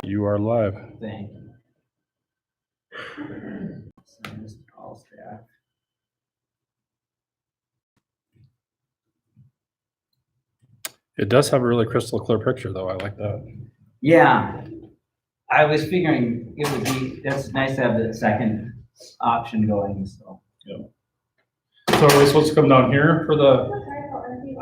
You are live. Thank you. Send this to all staff. It does have a really crystal clear picture, though. I like that. Yeah, I was figuring it would be, that's nice to have the second option going, so. So are we supposed to come down here for the?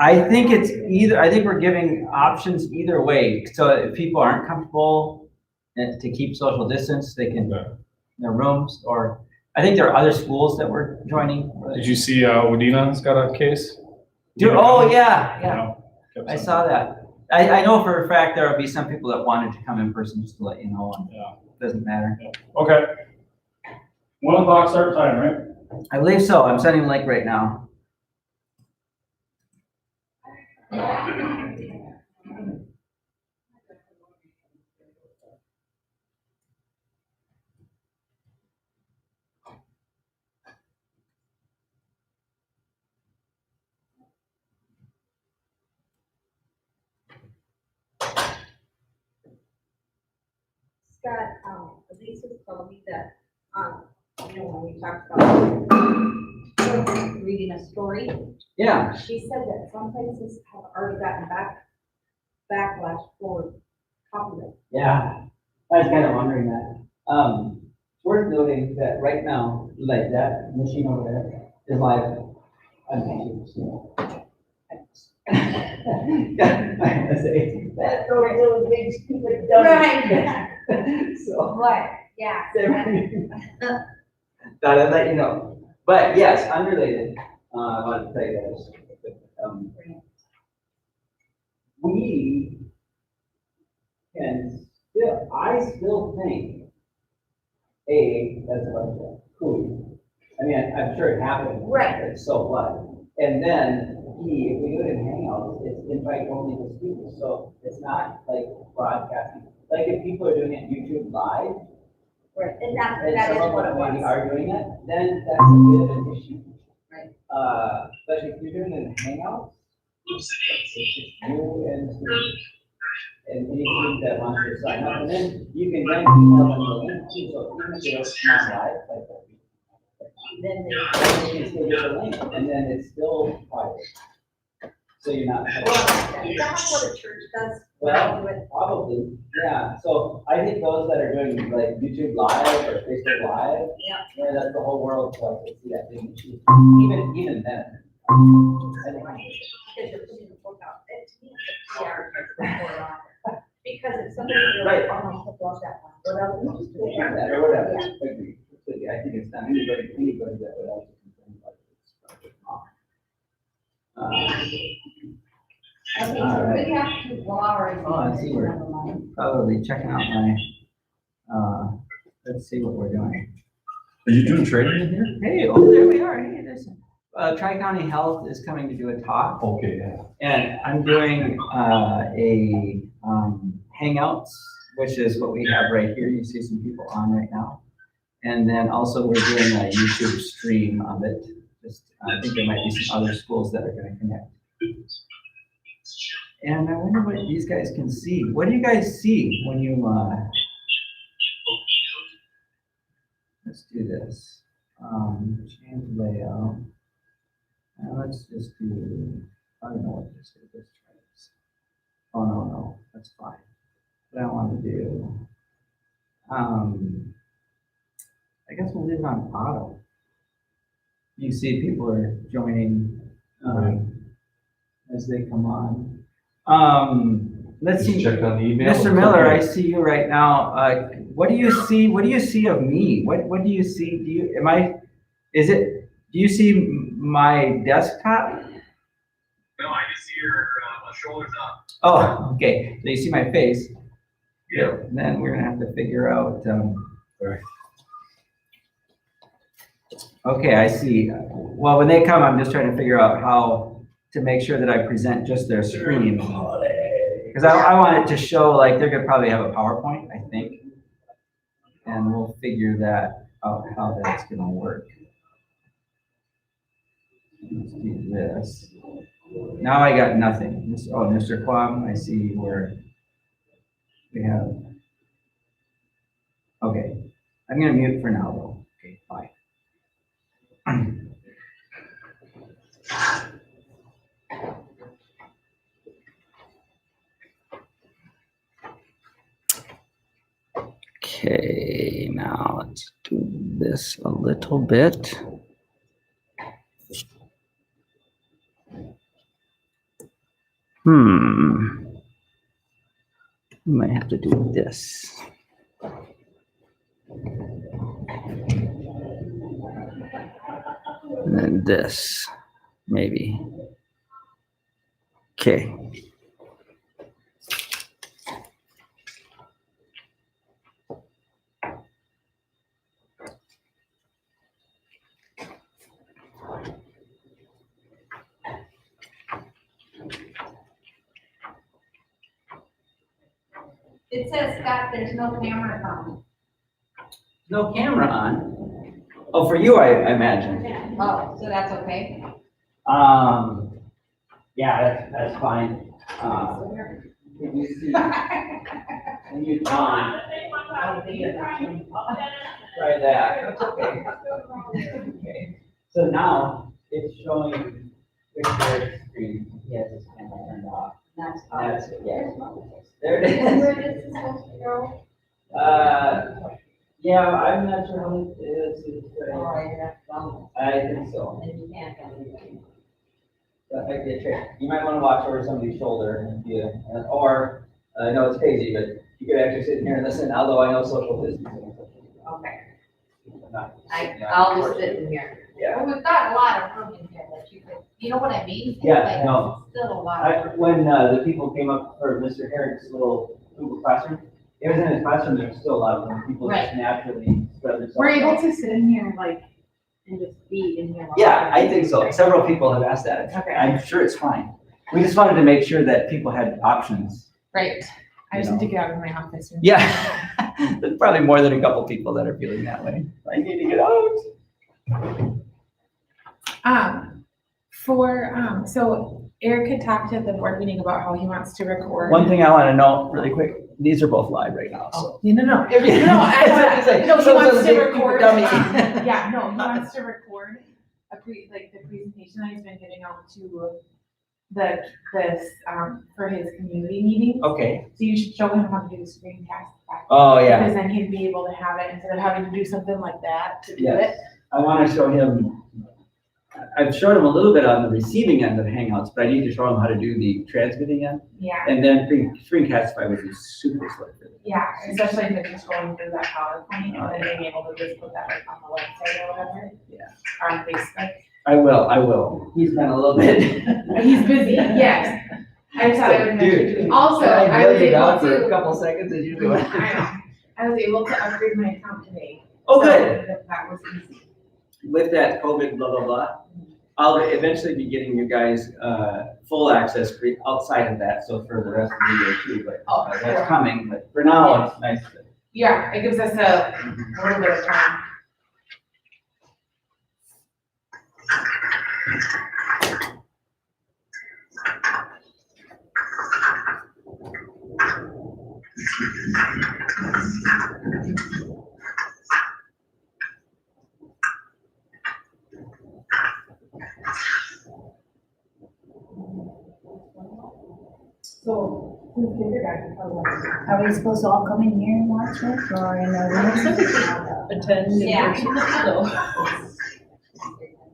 I think it's either, I think we're giving options either way. So if people aren't comfortable to keep social distance, they can, in their rooms, or I think there are other schools that we're joining. Did you see Wadina's got a case? Oh, yeah, yeah. Yeah. I saw that. I know for a fact there will be some people that wanted to come in person, just to let you know, and it doesn't matter. Yeah. Okay. 1 o'clock start time, right? I believe so. I'm sending a link right now. Scott, Lisa told me that, when we talked about reading a story, Yeah. she said that some places have already gotten backlash for copyright. Yeah. I was kind of wondering that. Worth noting that right now, like that machine over there is live on YouTube. Yeah, I have to say, that's so little big stupid dumb. Right. So. What? Yeah. Thought I'd let you know. But yes, unrelated, I wanted to tell you guys. We can still, I still think, that's a bunch of cool. I mean, I'm sure it happened. Right. It's so what? And then, if we do it in Hangouts, it's invite only the students, so it's not like broadcasting. Like if people are doing it YouTube live, Right, and that and is some of what it them maybe was. are doing it, then that's a bit of an issue. Right. But if you're doing it in Hangouts, it's just you and students. And any student that wants to sign up, and then you can then email them the link, too, so even if they don't come on live, like that. Then They can still get the link, and then it's still private. So you're not. that's what a church does. Well, probably, yeah. So I think those that are doing like YouTube Live or Facebook Live, yeah, that's the whole world, so I can see that big issue. Even then. I think. Because you're putting the book out, it to me, it's a PR. Because if somebody Right. really almost lost that one, whatever. That or whatever. Agree. Completely. I think it's not anybody that would also complain about it. Okay, All so right. we have to borrow. Oh, I see we're probably checking out my, let's see what we're doing. Are you doing training in here? Hey, oh, there we are. Hey, there's, Tri-County Health is coming to do a talk. Okay, yeah. And I'm doing, a, Hangouts, which is what we have right here. You see some people on right now. And then also we're doing a YouTube stream of it. Just, I think there might be some other schools that are gonna connect. And I wonder what these guys can see. What do you guys see when you, let's do this. Change layout. Let's just do, I don't know what this is. Let's try this. Oh, no, that's fine. What I want to do, I guess we'll leave it on auto. You see people are joining, as they come on. Let's see. Check on the email. Mr. Miller, I see you right now. What do you see? What do you see of me? What do you see? Do you see my desktop? No, I can see your shoulders up. Oh, okay. So you see my face. Yeah. Then we're gonna have to figure out, Right. okay, I see. Well, when they come, I'm just trying to figure out how to make sure that I present just their screen. Because I want it to show, like, they're gonna probably have a PowerPoint, I think. And we'll figure that out, how that's gonna work. Let's do this. Now I got nothing. Oh, Mr. Quam, I see where we have I'm gonna mute for now though. Okay, bye. Okay, now let's do this a little bit. Might have to do this. And then this, maybe. Okay. It says, Scott, there's no camera on. No camera on. Oh, for you, I imagine. Oh, so that's okay? Yeah, that's fine. Can you see? Can you try that? Okay. Okay. So now it's showing Victor's screen. He has his camera turned off. That's it, yeah. There it Where is. this is supposed to go? Yeah, I'm not sure how it is. I think so. And you can't have anything. That might be a trick. You might want to watch over somebody's shoulder if you, or, I know it's crazy, but you could actually sit here and listen, although I know social distancing. Okay. Yeah, I'll just sit in here. Yeah. Well, we've got a lot of room in here that you could, you know what I mean? It's Yeah, like, no. Still a lot of room. When, the people came up for Mr. Herrick's little Google Classroom, it was in his classroom, there was still a lot of room. People just Right. naturally spread themselves. We're able out. to sit in here like, and just be in here. Yeah, I think so. Several people have asked that. Okay. I'm sure it's fine. We just wanted to make sure that people had options. Right. I just need to get out of my office. and- Yeah. There's probably more than a couple people that are feeling that way. I need to get out. So Eric had talked at the board meeting about how he wants to record. One thing I want to know really quick, these are both live right now, so. No, No, no, he wants to record. Dummy. Yeah, no, he wants to record the presentation that he's been giving out to for his community meeting. Okay. So you should show him how to do the screencast. Oh, yeah. Because then he'd be able to have it instead of having to do something like that to do Yes. it. I want to show him, I've showed him a little bit on the receiving end of Hangouts, but I need to show him how to do the transmitting end. Yeah, And then Screencastify would be super slick. yeah, especially if it's just going through that PowerPoint and then being able to just put that like on the website or whatever. Yeah. Or on Facebook. I will. He's been a little bit. He's busy, yes. I just thought I would mention Dude. too. Also, Can I bail was you down able for a to. couple seconds as you do it. I know. I was able to upgrade my account today. Oh, So good. that was easy. With that COVID blah, blah, blah, I'll eventually be getting you guys, full access outside of that, so for the rest of the year too, but Oh, that's coming, but for now, it's nice to. Yeah, it gives us a little bit of time. So, who's kindergarten? Are we supposed to all come in here and watch it, or in a room? Attend. Yeah.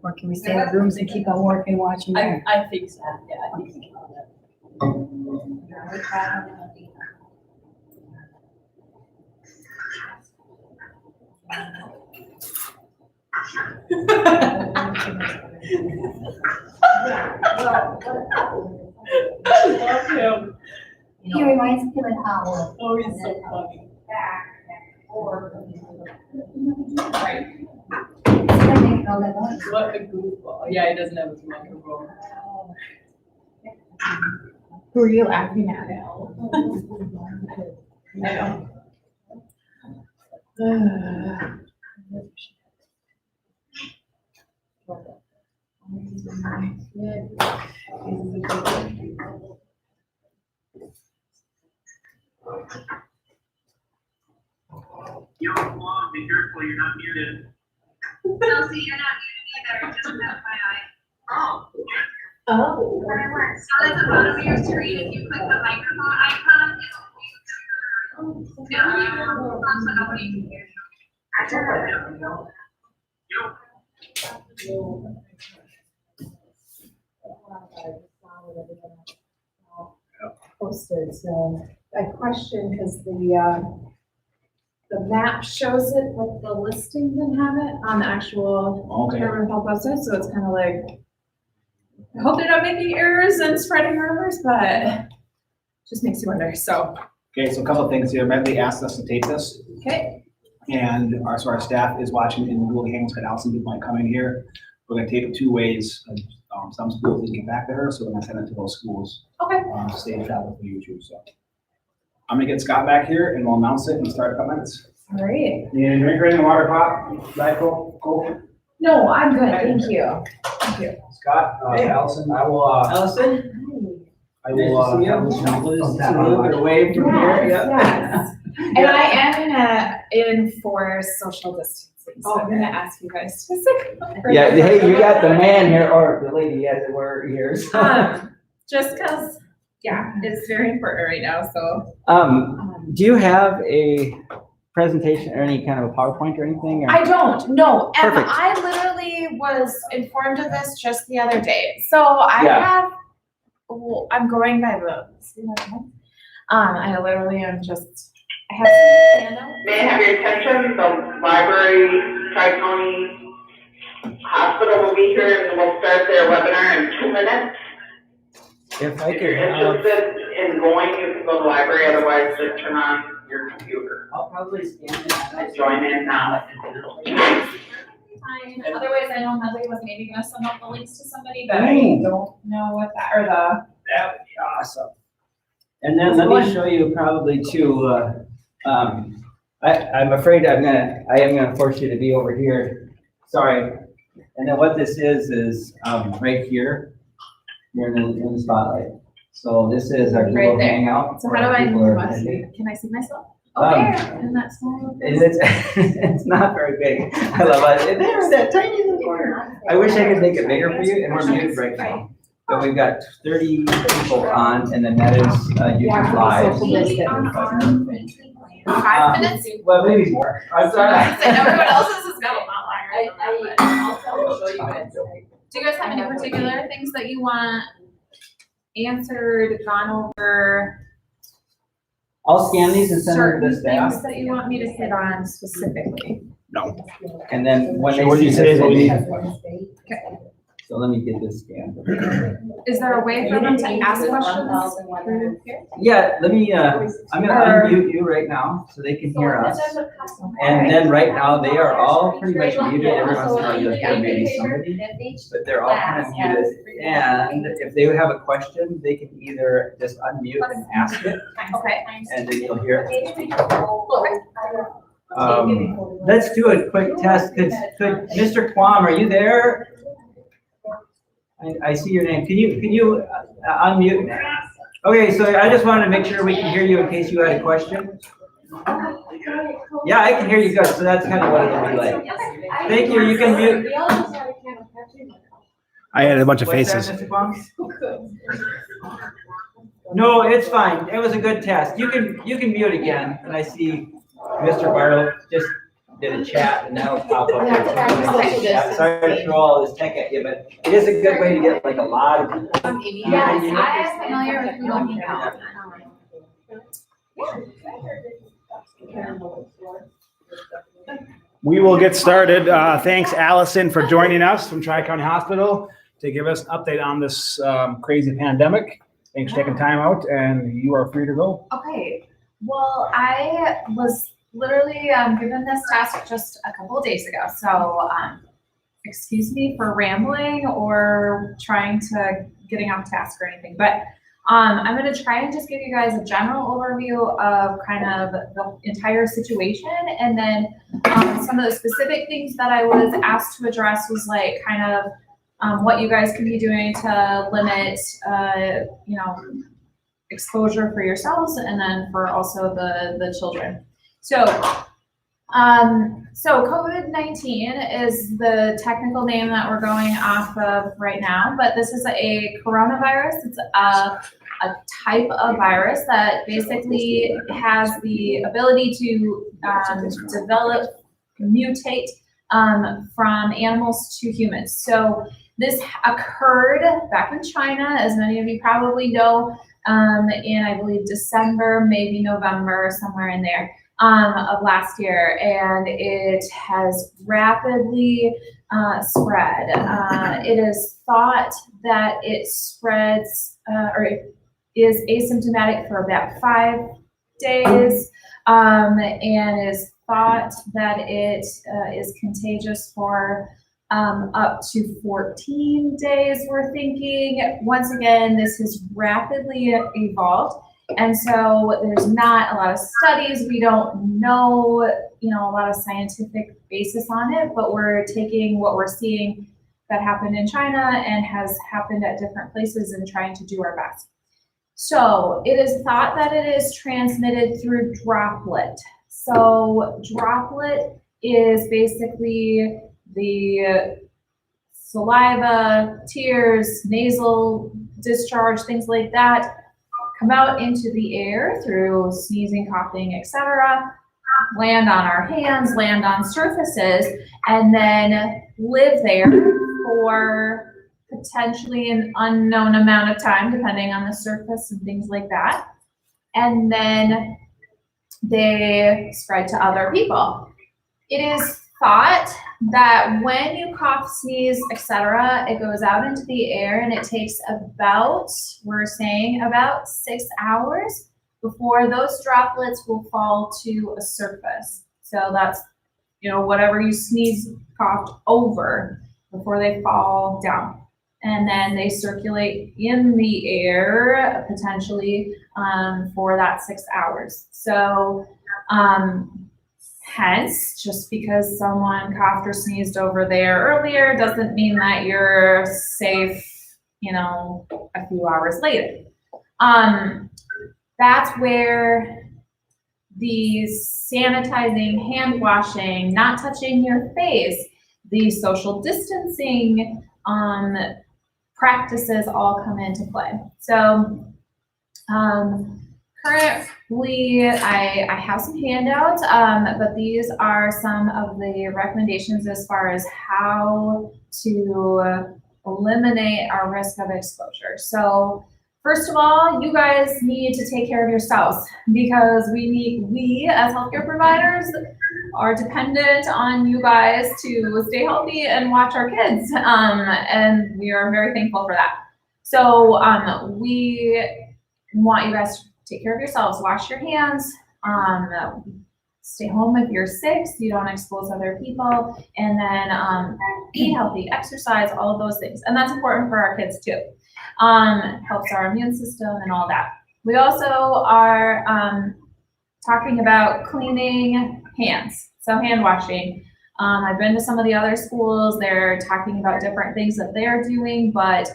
Or can we stay in the rooms and keep on working, watching there? I think so, yeah, I think so. He reminds me of Howard. Oh, he's so funny. Back and forth. Right. It's gonna make all that noise. What a goofball. Yeah, he doesn't have his microphone. Who are you laughing at? I know. Young one. be careful, you're not muted. No, see, you're not muted either, just FYI. Oh. Oh. So at the bottom of your screen, if you click the microphone icon, it'll mute your, so nobody can hear you. I turn it on. Posted, so I question, because the map shows it, but the listing didn't have it on the actual Okay. Department of Health website, so it's kind of like, I hope they're not making errors and spreading rumors, but just makes you wonder, so, Okay, so a couple of things here. Medley asked us to tape this, okay. and our staff is watching in Google Hangout. Got Allison people might come in here. We're gonna tape it 2 ways. Some schools didn't get back to her, so we're gonna send it to those schools. Okay. State travel for YouTube, so. I'm gonna get Scott back here and we'll announce it and start a couple minutes. All right. Yeah, drink or anything, water pop, Diet Coke, Coke. No, I'm good, thank you. Thank you. Scott, Allison, I will, Allison? I will, Nice to see you. Just a little bit away from here, Yes, yeah. yes. And I am gonna enforce social distancing, so I'm gonna ask you guys to sit. Yeah, hey, you got the man here, or the lady, as it were, here, so. Just cause, yeah, it's very important right now, so. Do you have a presentation or any kind of a PowerPoint or anything? Or? I don't, no, and Perfect. I literally was informed of this just the other day, so I Yeah. have, well, I'm going by the, I literally am just, I have some handout. May I have your attention? The library, Tri-County Hospital will be here and we'll start their webinar in 2 minutes. If I If could you're have, interested in going, you can go to the library, otherwise just turn on your computer. I'll probably scan it. Join in now. Fine. Otherwise, I know Medley was maybe gonna send out the links to somebody, but I don't know what that, or the. That would be awesome. And then let me show you probably too, I'm afraid I am gonna force you to be over here. Sorry. And then what this is right here. You're in the spotlight. So this is our Right Google there. Hangout. So how do I, People are attending. can I see myself? Oh, Um, there, and that's small. It's not very big. I love it. There's that tiny little corner. I wish I could make it bigger for you, and we're muted right now. But we've got 30 people on, and then that is YouTube Live. 5 minutes? Well, maybe more. I'm sorry. Everyone else's has got a lot longer. I'll show you guys. Do you guys have any particular things that you want answered, gone over? I'll scan these and send them to the Certain things staff. that you want me to hit on specifically? And then when they What do see you this, say is they'll what be- you- Okay. So let me get this scanned. Is there a way for them to ask questions through here? Yeah, let me, I'm gonna unmute you right now so they can hear us. And then right now, they are all pretty much muted. Every once in a while, you'll hear maybe somebody, but they're all kind of muted. And if they have a question, they can either just unmute and ask it, Okay. and then you'll hear it. Let's do a quick test. Could Mr. Kwam, are you there? I see your name. Can you unmute? Okay, so I just wanted to make sure we can hear you in case you had a question. Yeah, I can hear you good, so that's kind of what it'll be like. Thank you, you can mute. I had a bunch of What's that, faces. Mr. Kwam? No, it's fine. It was a good test. You can mute again, and I see Mr. Barlow just did a chat, and that'll pop up. Yeah, sorry to throw all this tech at you, but it is a good way to get like a lot of people. Yes, I am familiar with Google Hangout. We will get started. Thanks, Allison, for joining us from Tri-County Hospital to give us an update on this crazy pandemic. Thanks for taking time out, and you are free to go. Okay, well, I was literally given this task just a couple of days ago, so excuse me for rambling or trying to getting off task or anything, but I'm going to try and just give you guys a general overview of kind of the entire situation, and then some of the specific things that I was asked to address was like kind of what you guys can be doing to limit, exposure for yourselves and then for also the children. So So COVID-19 is the technical name that we're going off of right now, but this is a coronavirus. It's a type of virus that basically has the ability to mutate from animals to humans. So this occurred back in China, as many of you probably know, in I believe December, maybe November, somewhere in there. Of last year, and it has rapidly spread. It is thought that it spreads or it is asymptomatic for about 5 days, and is thought that it is contagious for up to 14 days, we're thinking. Once again, this has rapidly evolved. And so there's not a lot of studies. We don't know, a lot of scientific basis on it, but we're taking what we're seeing that happened in China and has happened at different places and trying to do our best. So it is thought that it is transmitted through droplet. So droplet is basically the saliva, tears, nasal discharge, things like that, come out into the air through sneezing, coughing, etc., land on our hands, land on surfaces, and then live there for potentially an unknown amount of time, depending on the surface and things like that. And then they spread to other people. It is thought that when you cough, sneeze, etc., it goes out into the air, and it takes about, we're saying, about 6 hours before those droplets will fall to a surface. So that's, whatever you sneeze, coughed over before they fall down. And then they circulate in the air potentially for that 6 hours. So, hence, just because someone coughed or sneezed over there earlier doesn't mean that you're safe, a few hours later. That's where the sanitizing, hand washing, not touching your face, the social distancing practices all come into play. So currently, I have some handouts, but these are some of the recommendations as far as how to eliminate our risk of exposure. So first of all, you guys need to take care of yourselves, because we as healthcare providers are dependent on you guys to stay healthy and watch our kids, and we are very thankful for that. So we want you guys to take care of yourselves, wash your hands, stay home if you're sick so you don't expose other people, and then eat healthy, exercise, all of those things. And that's important for our kids too. Helps our immune system and all that. We also are talking about cleaning hands, so hand washing. I've been to some of the other schools, they're talking about different things that they're doing, but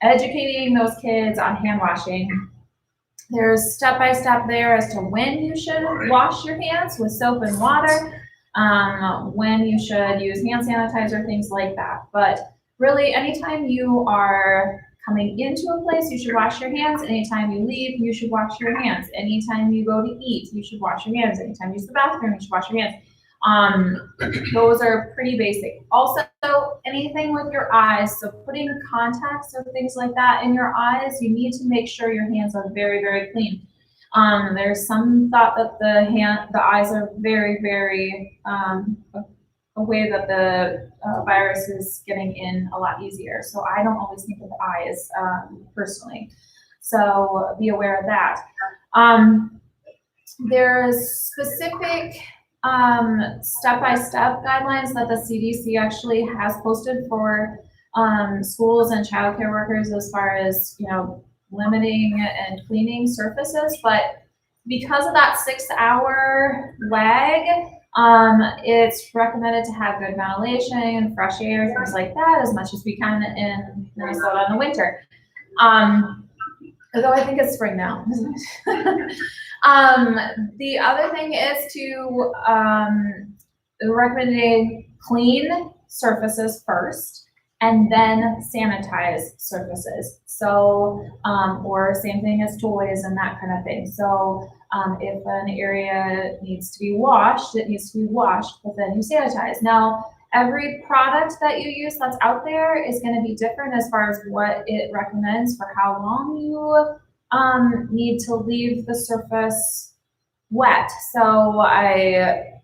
educating those kids on hand washing. There's step-by-step there as to when you should wash your hands with soap and water, when you should use hand sanitizer, things like that. But really, anytime you are coming into a place, you should wash your hands. Anytime you leave, you should wash your hands. Anytime you go to eat, you should wash your hands. Anytime you use the bathroom, you should wash your hands. Those are pretty basic. Also, anything with your eyes, so putting contacts or things like that in your eyes, you need to make sure your hands are very, very clean. There's some thought that the eyes are very, very a way that the virus is getting in a lot easier. So I don't always think of the eyes personally. So be aware of that. There's specific step-by-step guidelines that the CDC actually has posted for schools and childcare workers as far as, limiting and cleaning surfaces. But because of that 6-hour lag, it's recommended to have good ventilation, fresh air, things like that, as much as we can in Minnesota in the winter. Although I think it's spring now, isn't it? The other thing is to recommending clean surfaces first and then sanitize surfaces. So, or same thing as toys and that kind of thing. So, if an area needs to be washed, it needs to be washed, but then you sanitize. Now, every product that you use that's out there is going to be different as far as what it recommends for how long you need to leave the surface wet. So I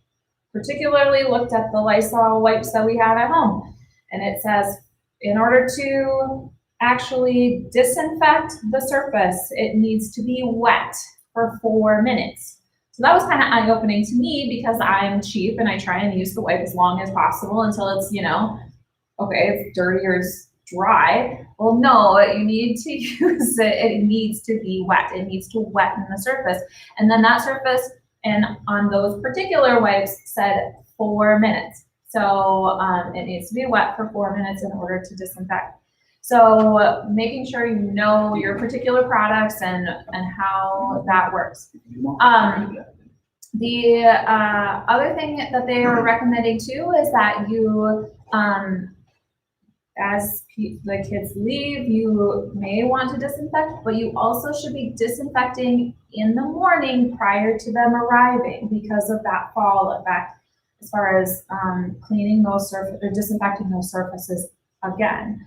particularly looked at the Lysol wipes that we have at home, and it says in order to actually disinfect the surface, it needs to be wet for 4 minutes. So that was kind of eye-opening to me because I'm cheap and I try and use the wipe as long as possible until it's, okay, it's dirty or it's dry. Well, no, you need to use it. It needs to be wet. It needs to wetten the surface. And then that surface, and on those particular wipes, said 4 minutes. So it needs to be wet for 4 minutes in order to disinfect. So making sure you know your particular products and how that works. The other thing that they are recommending too is that you, as the kids leave, you may want to disinfect, but you also should be disinfecting in the morning prior to them arriving because of that fall effect as far as cleaning those surfaces or disinfecting those surfaces again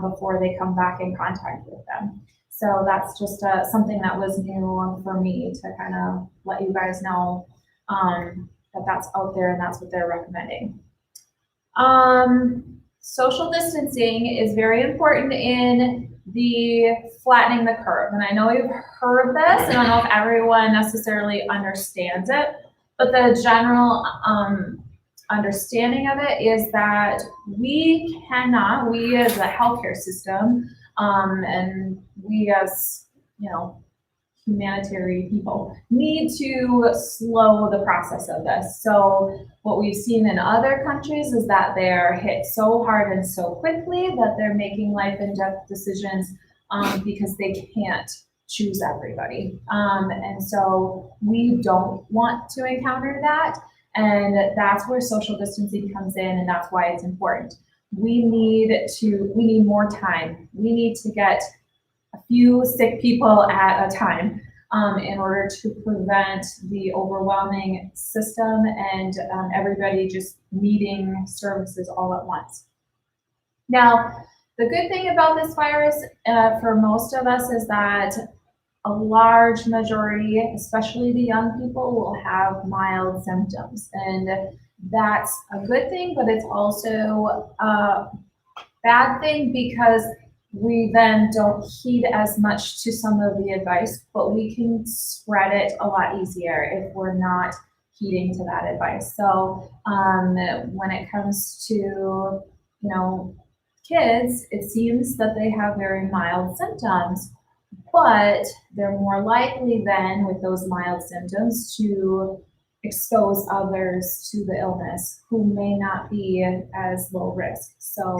before they come back in contact with them. So that's just something that was new for me to kind of let you guys know that that's out there and that's what they're recommending. Social distancing is very important in the flattening the curve. And I know you've heard this, and I don't know if everyone necessarily understands it, but the general understanding of it is that we as a healthcare system, and we as, humanitarian people need to slow the process of this. So what we've seen in other countries is that they're hit so hard and so quickly that they're making life and death decisions because they can't choose everybody. And so we don't want to encounter that. And that's where social distancing comes in, and that's why it's important. We need more time. We need to get a few sick people at a time in order to prevent the overwhelming system and everybody just needing services all at once. Now, the good thing about this virus for most of us is that a large majority, especially the young people, will have mild symptoms. And that's a good thing, but it's also a bad thing because we then don't heed as much to some of the advice, but we can spread it a lot easier if we're not heeding to that advice. So when it comes to, kids, it seems that they have very mild symptoms, but they're more likely then with those mild symptoms to expose others to the illness who may not be as low risk. So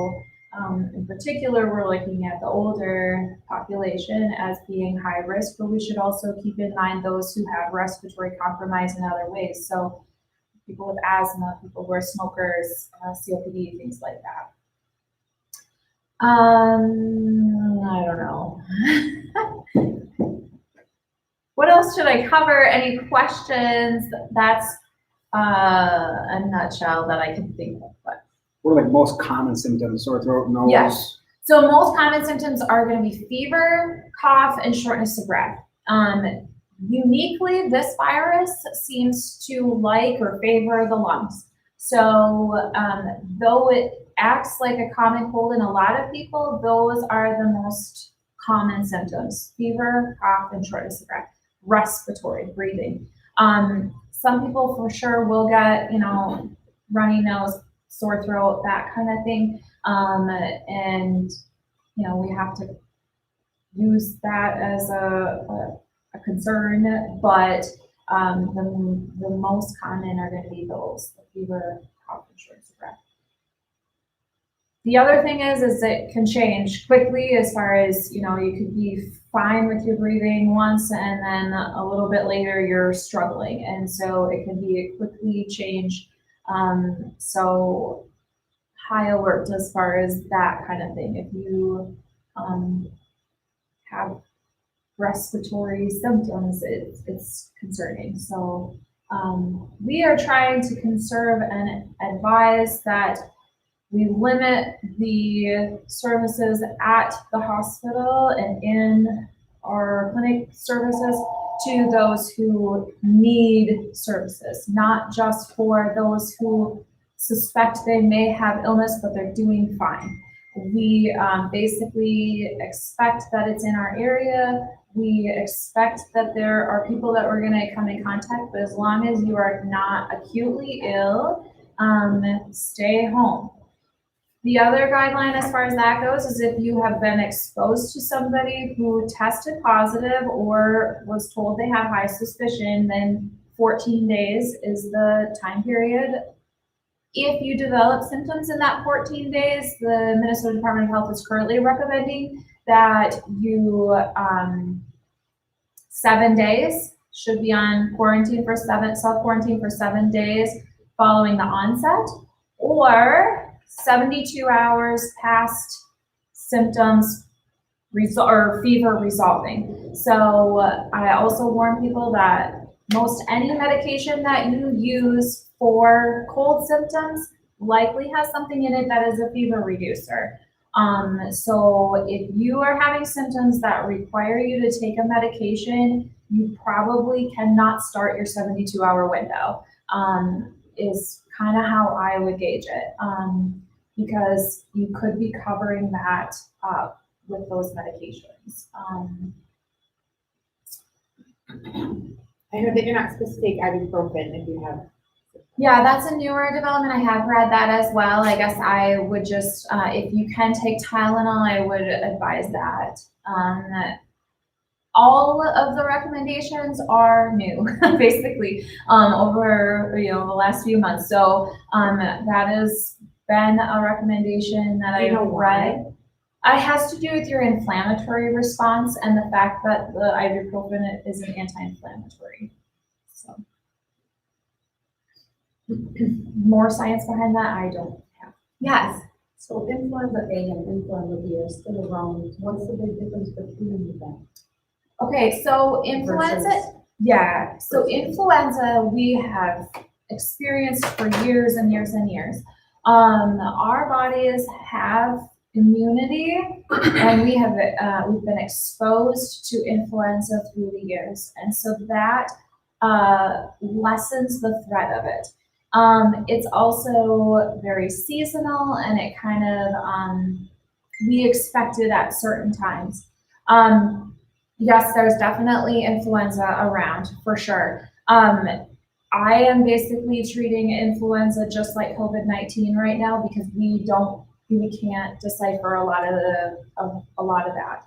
in particular, we're looking at the older population as being high risk, but we should also keep in mind those who have respiratory compromise in other ways. So people with asthma, people who are smokers, COPD, things like that. I don't know. What else should I cover? Any questions? That's a nutshell that I can think of. But What are like most common symptoms? Sore throat, nose? Yes. So most common symptoms are going to be fever, cough, and shortness of breath. Uniquely, this virus seems to like or favor the lungs. So though it acts like a common cold in a lot of people, those are the most common symptoms: fever, cough, and shortness of breath. Respiratory, breathing. Some people for sure will get, runny nose, sore throat, that kind of thing. And, we have to use that as a concern, but the most common are going to be those: the fever, cough, and shortness of breath. The other thing is it can change quickly as far as, you could be fine with your breathing once and then a little bit later you're struggling. And so it can be a quickly change. So high alert as far as that kind of thing. If you have respiratory symptoms, it's concerning. So we are trying to conserve and advise that we limit the services at the hospital and in our clinic services to those who need services, not just for those who suspect they may have illness, but they're doing fine. We basically expect that it's in our area. We expect that there are people that we're gonna come in contact, but as long as you are not acutely ill, stay home. The other guideline as far as that goes is if you have been exposed to somebody who tested positive or was told they have high suspicion, then 14 days is the time period. If you develop symptoms in that 14 days, the Minnesota Department of Health is currently recommending that you 7 days should be on quarantine for self-quarantine for 7 days following the onset, or 72 hours past symptoms or fever resolving. So I also warn people that most any medication that you use for cold symptoms likely has something in it that is a fever reducer. So if you are having symptoms that require you to take a medication, you probably cannot start your 72-hour window, is kind of how I would gauge it, because you could be covering that up with those medications. I heard that you're not supposed to take ibuprofen if you have. Yeah, that's a newer development. I have read that as well. I guess I would just, if you can take Tylenol, I would advise that. All of the recommendations are new, basically, over the last few months. So that has been a recommendation that I've read. It has to do with your inflammatory response and the fact that the ibuprofen is an anti-inflammatory. So more science behind that, I don't have. Yes. So influenza A and influenza B are still around. What's the big difference between them? Okay, so influenza, yeah. So influenza we have experienced for years and years and years. Our bodies have immunity, and we've been exposed to influenza through the years, and so that lessens the threat of it. It's also very seasonal, and it kind of we expect it at certain times. Yes, there's definitely influenza around for sure. I am basically treating influenza just like COVID-19 right now because we can't decipher a lot of that.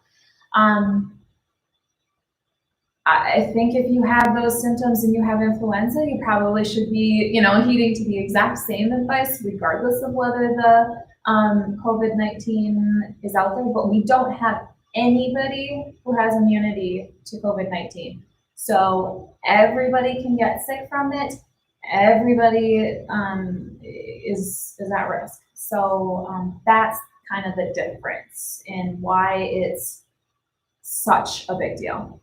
I think if you have those symptoms and you have influenza, you probably should be, heeding to the exact same advice, regardless of whether the COVID-19 is out there. But we don't have anybody who has immunity to COVID-19. So everybody can get sick from it. Everybody is at risk. So that's kind of the difference in why it's such a big deal.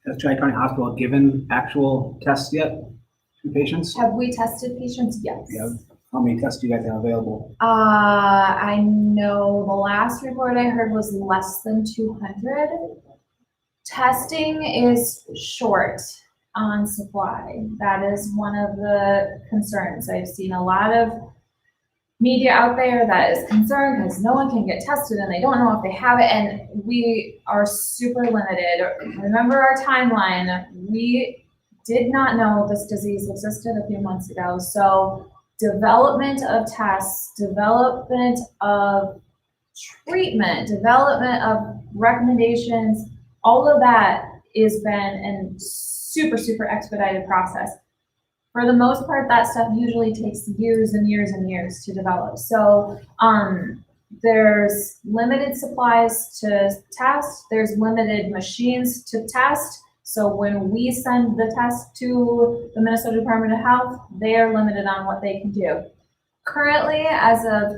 Has Tri-County Hospital given actual tests yet to patients? Have we tested patients? Yes. Yeah. How many tests do you guys have available? I know the last report I heard was less than 200. Testing is short on supply. That is one of the concerns. I've seen a lot of media out there that is concerned because no one can get tested and they don't know if they have it, and we are super limited. Remember our timeline. We did not know this disease existed a few months ago. So development of tests, development of treatment, development of recommendations, all of that has been a super, super expedited process. for the most part, that stuff usually takes years and years and years to develop. So there's limited supplies to test, there's limited machines to test. So when we send the test to the Minnesota Department of Health, they are limited on what they can do. Currently, as of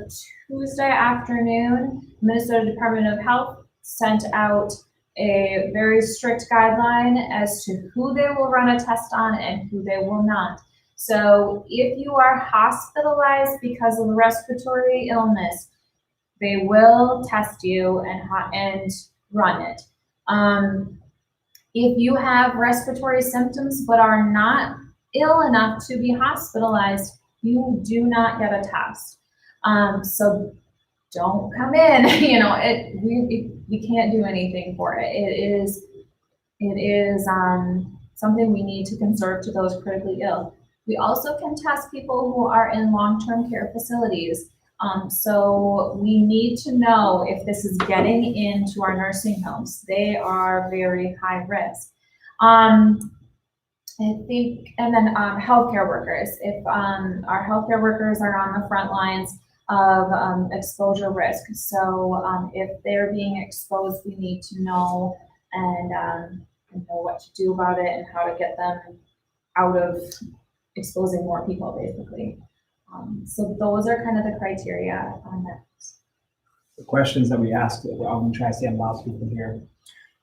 Tuesday afternoon, Minnesota Department of Health sent out a very strict guideline as to who they will run a test on and who they will not. So if you are hospitalized because of a respiratory illness, they will test you and run it. If you have respiratory symptoms but are not ill enough to be hospitalized, you do not get a test. So don't come in. We can't do anything for it. It is something we need to conserve to those critically ill. We also can test people who are in long-term care facilities. So we need to know if this is getting into our nursing homes. They are very high risk. I think, and then healthcare workers. If our healthcare workers are on the front lines of exposure risk, so if they're being exposed, we need to know and know what to do about it and how to get them out of exposing more people, basically. So those are kind of the criteria on that. The questions that we asked, I'm going to try to stay on loudspeaker here.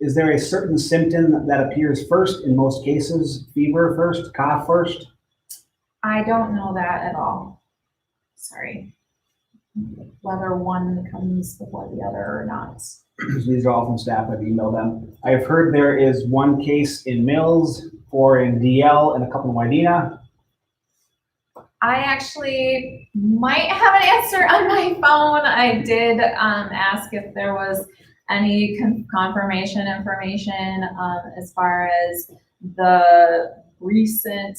Is there a certain symptom that appears first in most cases? Fever first, cough first? I don't know that at all. Sorry. Whether one comes before the other or not. These are all from staff. I've emailed them. I've heard there is one case in Mills, 4 in DL, and a couple in Wadena. I actually might have an answer on my phone. I did ask if there was any confirmation information as far as the recent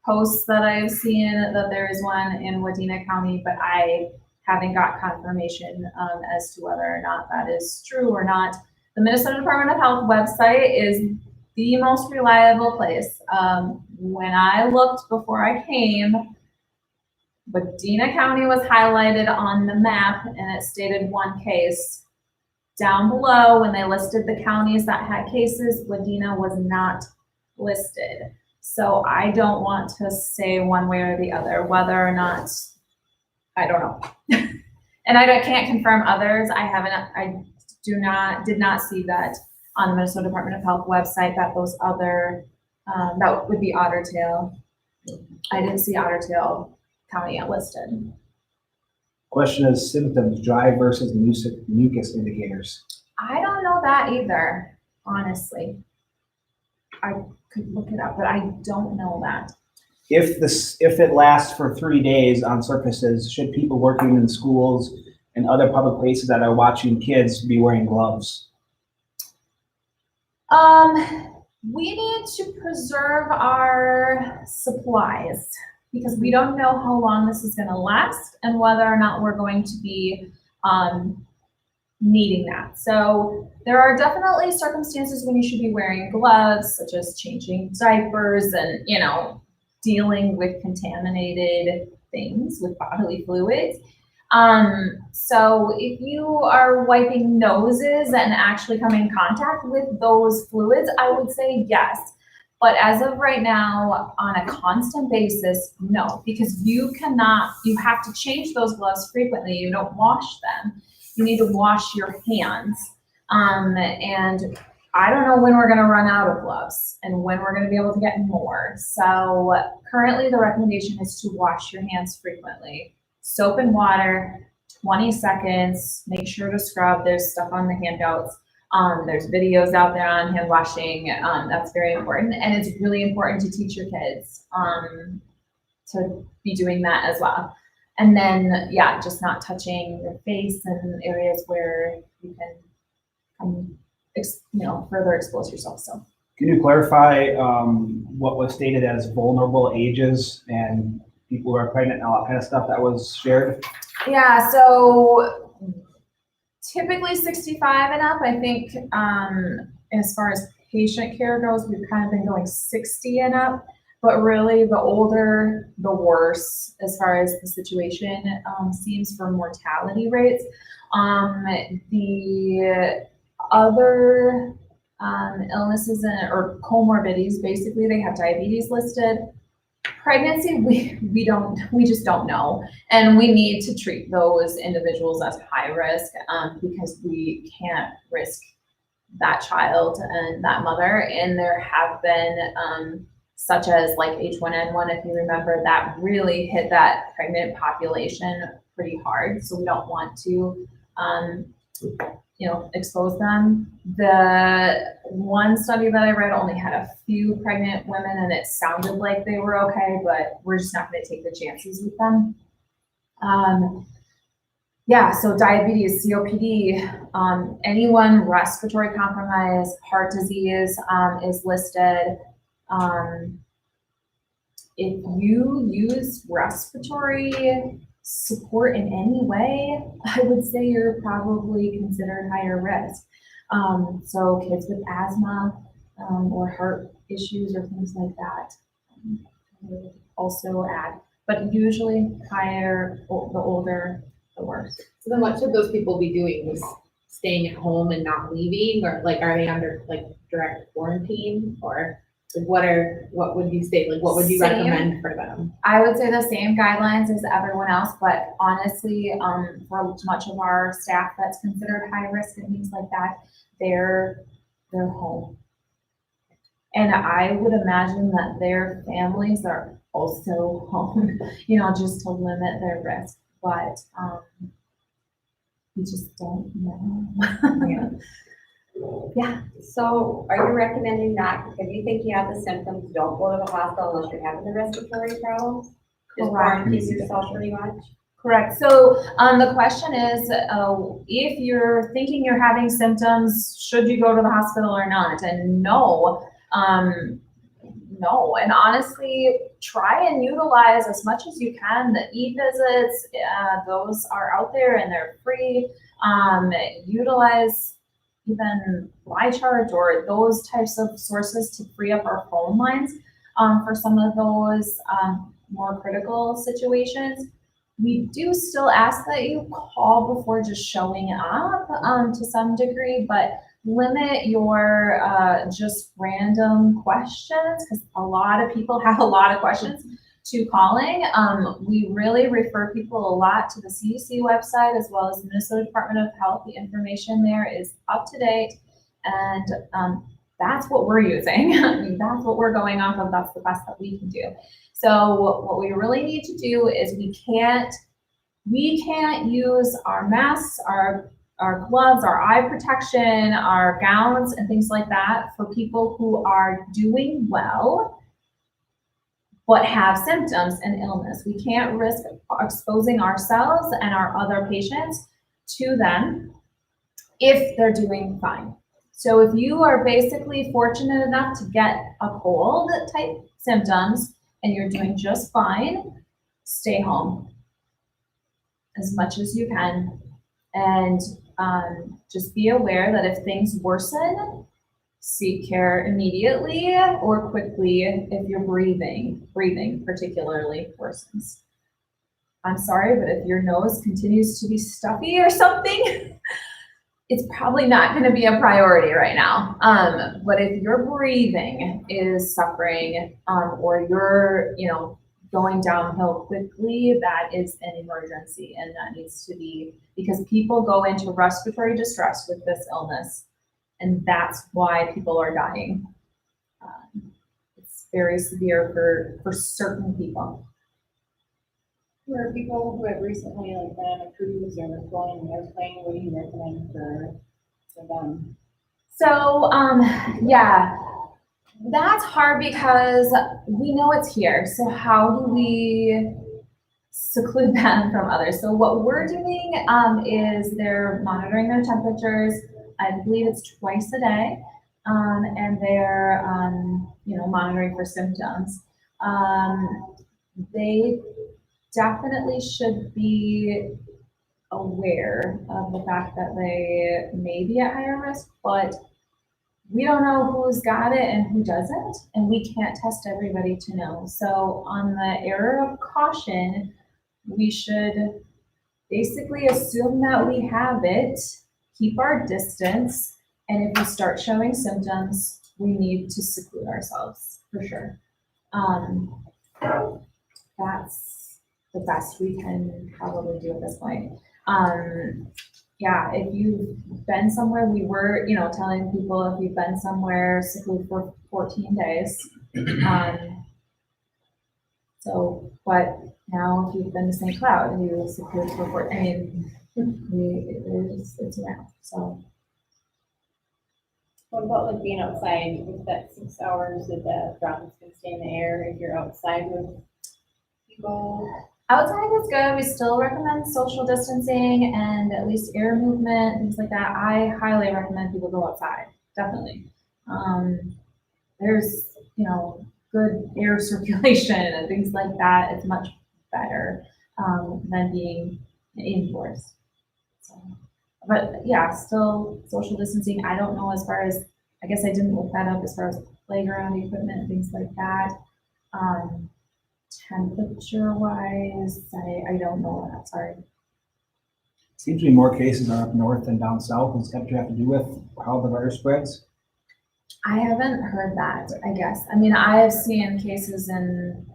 posts that I've seen that there is one in Wadena County, but I haven't got confirmation as to whether or not that is true or not. The Minnesota Department of Health website is the most reliable place. When I looked before I came, Wadena County was highlighted on the map and it stated one case. Down below, when they listed the counties that had cases, Wadena was not listed. So I don't want to say one way or the other, whether or not, I don't know. And I can't confirm others. I did not see that on the Minnesota Department of Health website that those other, that would be Otter Tail. I didn't see Otter Tail County listed. Question is symptoms, dry versus mucus indicators. I don't know that either, honestly. I could look it up, but I don't know that. If it lasts for 3 days on surfaces, should people working in schools and other public places that are watching kids be wearing gloves? We need to preserve our supplies because we don't know how long this is going to last and whether or not we're going to be needing that. So there are definitely circumstances when you should be wearing gloves, such as changing diapers and, dealing with contaminated things with bodily fluids. So if you are wiping noses and actually come in contact with those fluids, I would say yes. But as of right now, on a constant basis, no, because you have to change those gloves frequently. You don't wash them. You need to wash your hands. And I don't know when we're going to run out of gloves and when we're going to be able to get more. So currently the recommendation is to wash your hands frequently. Soap and water, 20 seconds, make sure to scrub. There's stuff on the handouts. There's videos out there on hand washing. That's very important. And it's really important to teach your kids to be doing that as well. And then, just not touching your face and areas where you can further expose yourself. So Can you clarify what was stated as vulnerable ages and people who are pregnant and all that kind of stuff that was shared? Yeah, so typically 65 and up. I think as far as patient care goes, we've kind of been going 60 and up. But really, the older, the worse as far as the situation seems for mortality rates. The other illnesses or comorbidities, basically, they have diabetes listed. Pregnancy, we just don't know. And we need to treat those individuals as high risk because we can't risk that child and that mother. And there have been such as like H1N1, if you remember, that really hit that pregnant population pretty hard. So we don't want to, expose them. The one study that I read only had a few pregnant women and it sounded like they were okay, but we're just not going to take the chances with them. So diabetes, COPD, anyone respiratory compromised, heart disease is listed. If you use respiratory support in any way, I would say you're probably considered higher risk. So kids with asthma or heart issues or things like that would also add, but usually higher, the older, the worse. So then what should those people be doing? Just staying at home and not leaving, or like, are they under like direct quarantine, or what would you say? Like, what would you recommend for them? I would say the same guidelines as everyone else, but honestly, for much of our staff that's considered high risk and things like that, they're home. And I would imagine that their families are also home, just to limit their risk, but we just don't know. Yeah. So are you recommending that if you think you have the symptoms, don't go to the hospital unless you're having the respiratory problems? Just quarantine yourself pretty much? Correct. So the question is, if you're thinking you're having symptoms, should you go to the hospital or not? And no. And honestly, try and utilize as much as you can the e-visits. Those are out there and they're free. Utilize even MyChart or those types of sources to free up our phone lines for some of those more critical situations. We do still ask that you call before just showing up to some degree, but limit your just random questions, because a lot of people have a lot of questions, to calling. We really refer people a lot to the CDC website as well as the Minnesota Department of Health. The information there is up to date, and that's what we're using. I mean, that's what we're going off of. That's the best that we can do. So what we really need to do is we can't use our masks, our gloves, our eye protection, our gowns, and things like that for people who are doing well but have symptoms and illness. We can't risk exposing ourselves and our other patients to them if they're doing fine. So if you are basically fortunate enough to get a cold type symptoms and you're doing just fine, stay home as much as you can. And just be aware that if things worsen, seek care immediately or quickly if your breathing particularly worsens. I'm sorry, but if your nose continues to be stuffy or something, it's probably not going to be a priority right now. But if your breathing is suffering or you're, going downhill quickly, that is an emergency, and that needs to be, because people go into respiratory distress with this illness. And that's why people are dying. It's very severe for certain people. For people who have recently been on a cruise or flown in an airplane, what do you recommend for them? So that's hard because we know it's here. So how do we seclude them from others? So what we're doing is they're monitoring their temperatures. I believe it's twice a day, and they're, monitoring for symptoms. They definitely should be aware of the fact that they may be at higher risk, but we don't know who's got it and who doesn't, and we can't test everybody to know. So on the error of caution, we should basically assume that we have it, keep our distance, and if we start showing symptoms, we need to seclude ourselves, for sure. That's the best we can probably do at this point. Yeah, if you've been somewhere, we were, telling people if you've been somewhere, seclude for 14 days. But now if you've been to St. Cloud, you seclude for 14, it's around, so. What about like being outside with that 6 hours that the droplets can stay in the air if you're outside with people? Outside is good. We still recommend social distancing and at least air movement, things like that. I highly recommend people go outside, definitely. There's, good air circulation and things like that. It's much better than being indoors. So, but yeah, still social distancing. I don't know as far as, I guess I didn't look that up as far as playground equipment and things like that. Temperature wise, I don't know that, sorry. Seems to be more cases are up north than down south. Does temperature have to do with how the virus spreads? I haven't heard that, I guess. I mean, I've seen cases in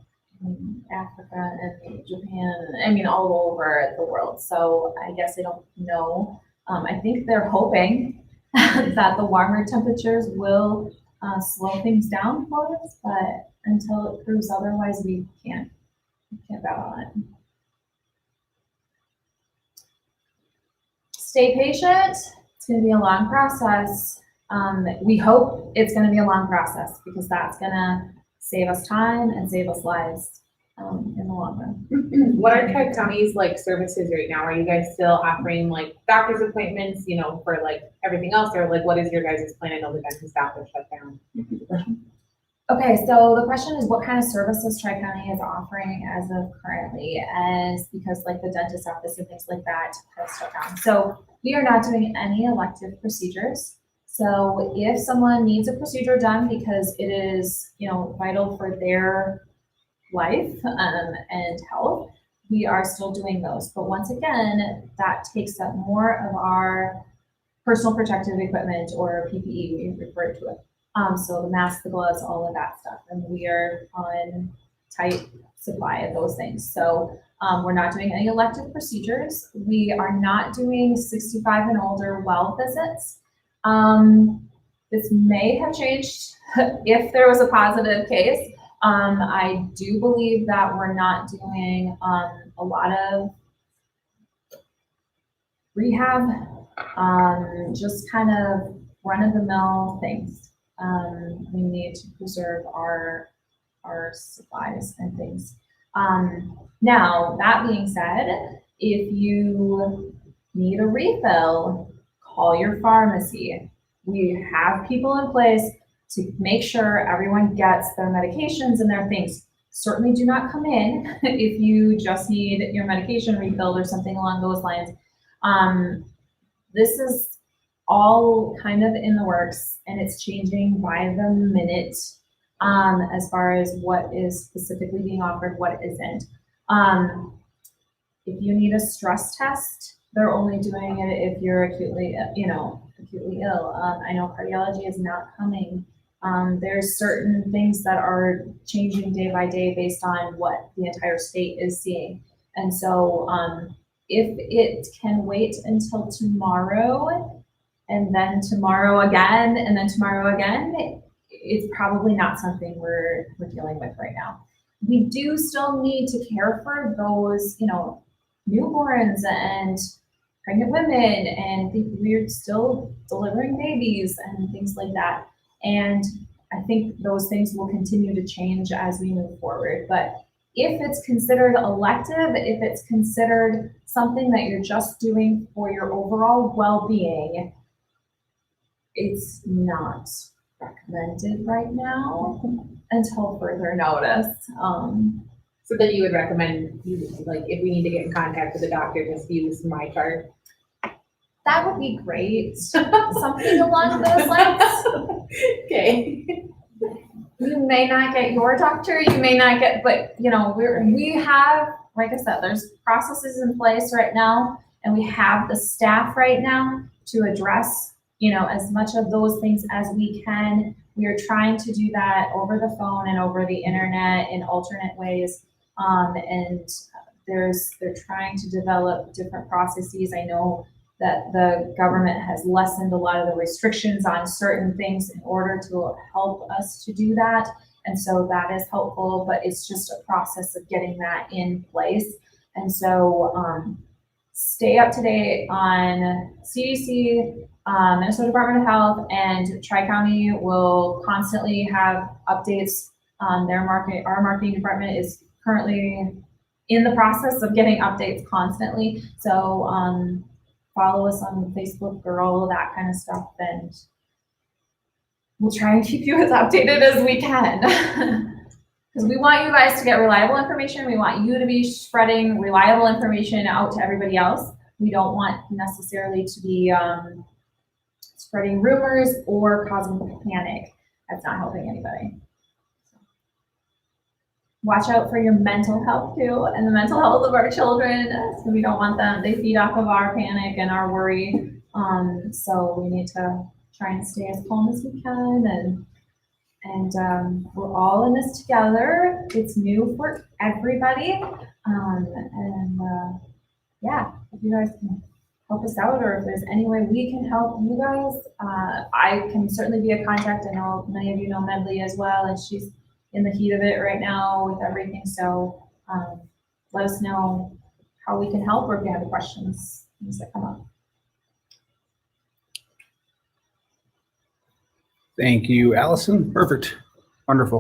Africa and Japan, all over the world. So I guess I don't know. I think they're hoping that the warmer temperatures will slow things down for us, but until it proves otherwise, we can't bet on it. Stay patient. It's going to be a long process. We hope it's going to be a long process because that's going to save us time and save us lives in the long run. What are Tri-County's services right now? Are you guys still offering doctor's appointments, for everything else, or what is your guys' plan? I know the dentist office shut down. Okay, so the question is what kind of services Tri-County is offering as of currently, as because the dentist office and things like that have shut down. So we are not doing any elective procedures. So if someone needs a procedure done because it is, vital for their life and health, we are still doing those. But once again, that takes up more of our personal protective equipment, or PPE, we refer to it. So the masks, the gloves, all of that stuff. And we are on tight supply of those things. So we're not doing any elective procedures. We are not doing 65 and older well visits. This may have changed if there was a positive case. I do believe that we're not doing a lot of rehab, just kind of run-of-the-mill things. We need to preserve our supplies and things. Now, that being said, if you need a refill, call your pharmacy. We have people in place to make sure everyone gets their medications and their things. Certainly do not come in if you just need your medication refilled or something along those lines. This is all kind of in the works, and it's changing by the minute as far as what is specifically being offered, what isn't. If you need a stress test, they're only doing it if you're acutely ill. I know cardiology is not coming. There's certain things that are changing day by day based on what the entire state is seeing. And so if it can wait until tomorrow, and then tomorrow again, and then tomorrow again, it's probably not something we're dealing with right now. We do still need to care for those, newborns and pregnant women, and we're still delivering babies and things like that. And I think those things will continue to change as we move forward. But if it's considered elective, if it's considered something that you're just doing for your overall well-being, it's not recommended right now until further notice. So then you would recommend, if we need to get in contact with the doctor, just use my chart? That would be great. Something along those lines. Okay. You may not get your doctor, you may not get, but you know, we have, like I said, there's processes in place right now, and we have the staff right now to address, you know, as much of those things as we can. We are trying to do that over the phone and over the internet in alternate ways. And they're trying to develop different processes. I know that the government has lessened a lot of the restrictions on certain things in order to help us to do that. And so that is helpful, but it's just a process of getting that in place. And so stay up to date on CDC, Minnesota Department of Health, and Tri-County will constantly have updates on their market. Our marketing department is currently in the process of getting updates constantly. So follow us on Facebook or all of that kind of stuff, and we'll try and keep you as updated as we can. Because we want you guys to get reliable information. We want you to be spreading reliable information out to everybody else. We don't want necessarily to be spreading rumors or causing panic. That's not helping anybody. Watch out for your mental health too, and the mental health of our children. So we don't want them, they feed off of our panic and our worry. So we need to try and stay as calm as we can, and we're all in this together. It's new for everybody. Yeah, if you guys can help us out, or if there's any way we can help you guys, I can certainly be a contact. I know many of you know Medley as well, and she's in the heat of it right now with everything. So let us know how we can help, or if you have questions, things that come up. Thank you, Allison. Perfect. Wonderful.